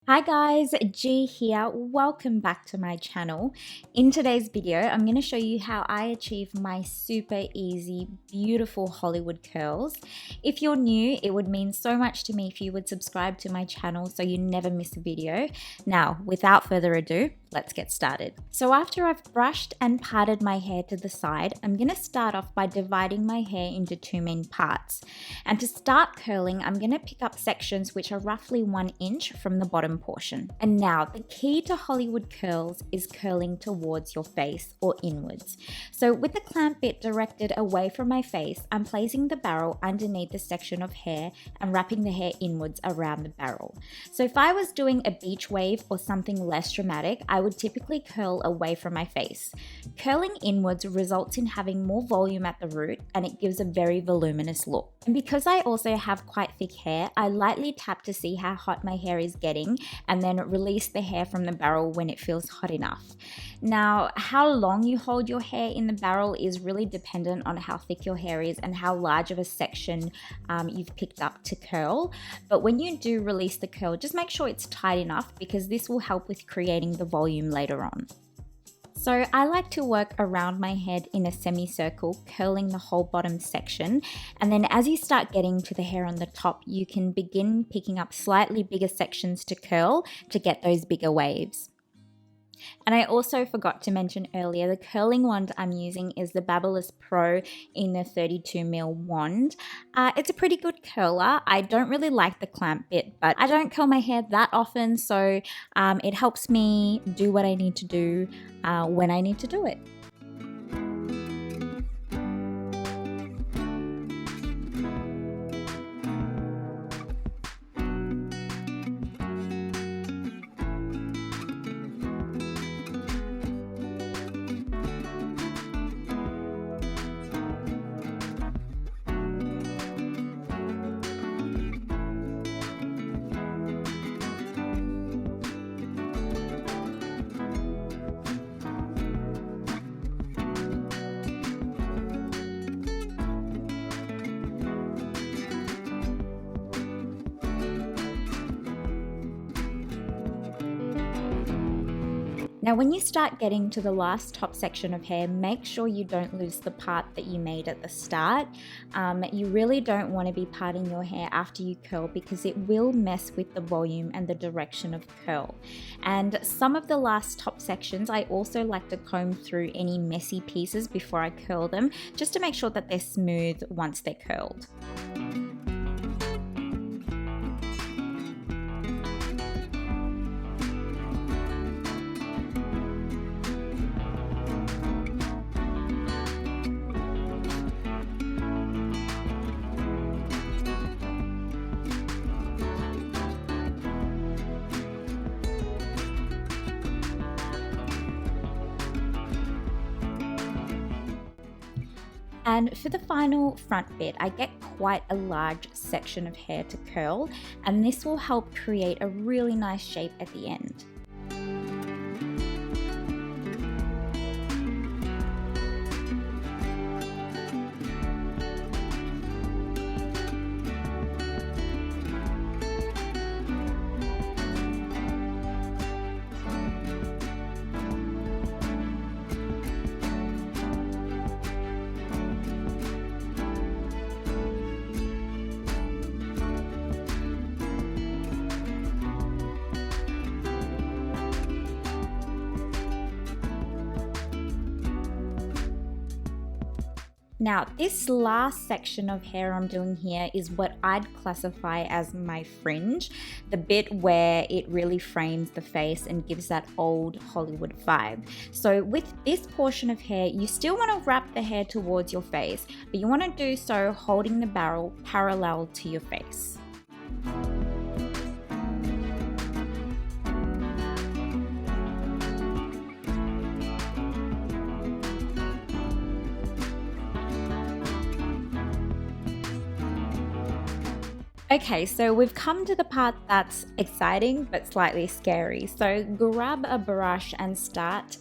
Hi guys, G here. Welcome back to my channel. In today's video, I'm going to show you how I achieve my super easy, beautiful Hollywood curls. If you're new, it would mean so much to me if you would subscribe to my channel so you never miss a video. Now, without further ado, let's get started. So after I've brushed and parted my hair to the side, I'm going to start off by dividing my hair into two main parts. And to start curling, I'm going to pick up sections which are roughly 1 inch from the bottom portion. And now the key to Hollywood curls is curling towards your face or inwards. So with the clamp bit directed away from my face, I'm placing the barrel underneath the section of hair and wrapping the hair inwards around the barrel. So if I was doing a beach wave or something less dramatic, I would typically curl away from my face. Curling inwards results in having more volume at the root and it gives a very voluminous look. And because I also have quite thick hair, I lightly tap to see how hot my hair is getting and then release the hair from the barrel when it feels hot enough. Now, how long you hold your hair in the barrel is really dependent on how thick your hair is and how large of a section you've picked up to curl. But when you do release the curl, just make sure it's tight enough because this will help with creating the volume later on. So I like to work around my head in a semicircle, curling the whole bottom section. And then as you start getting to the hair on the top, you can begin picking up slightly bigger sections to curl to get those bigger waves. And I also forgot to mention earlier, the curling wand I'm using is the Babyliss Pro in the 32mm wand. It's a pretty good curler. I don't really like the clamp bit, but I don't curl my hair that often, so it helps me do what I need to do when I need to do it. Now when you start getting to the last top section of hair, make sure you don't lose the part that you made at the start. You really don't want to be parting your hair after you curl because it will mess with the volume and the direction of curl. And some of the last top sections, I also like to comb through any messy pieces before I curl them, just to make sure that they're smooth once they're curled. And for the final front bit, I get quite a large section of hair to curl, and this will help create a really nice shape at the end. Now, this last section of hair I'm doing here is what I'd classify as my fringe, the bit where it really frames the face and gives that old Hollywood vibe. So with this portion of hair, you still want to wrap the hair towards your face, but you want to do so holding the barrel parallel to your face. Okay, so we've come to the part that's exciting but slightly scary. So grab a brush and start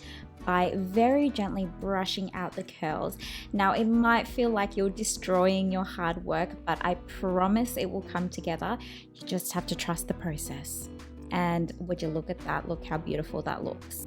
by very gently brushing out the curls. Now it might feel like you're destroying your hard work, but I promise it will come together. You just have to trust the process. And would you look at that? Look how beautiful that looks.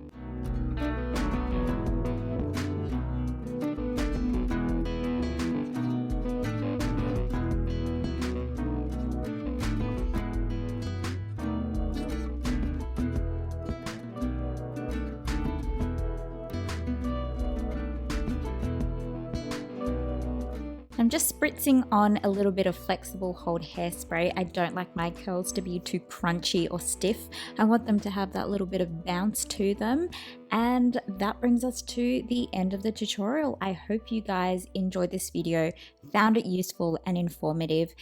I'm just spritzing on a little bit of flexible hold hairspray. I don't like my curls to be too crunchy or stiff. I want them to have that little bit of bounce to them. And that brings us to the end of the tutorial. I hope you guys enjoyed this video, found it useful and informative.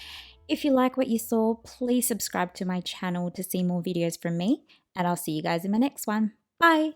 If you like what you saw, please subscribe to my channel to see more videos from me, and I'll see you guys in my next one. Bye!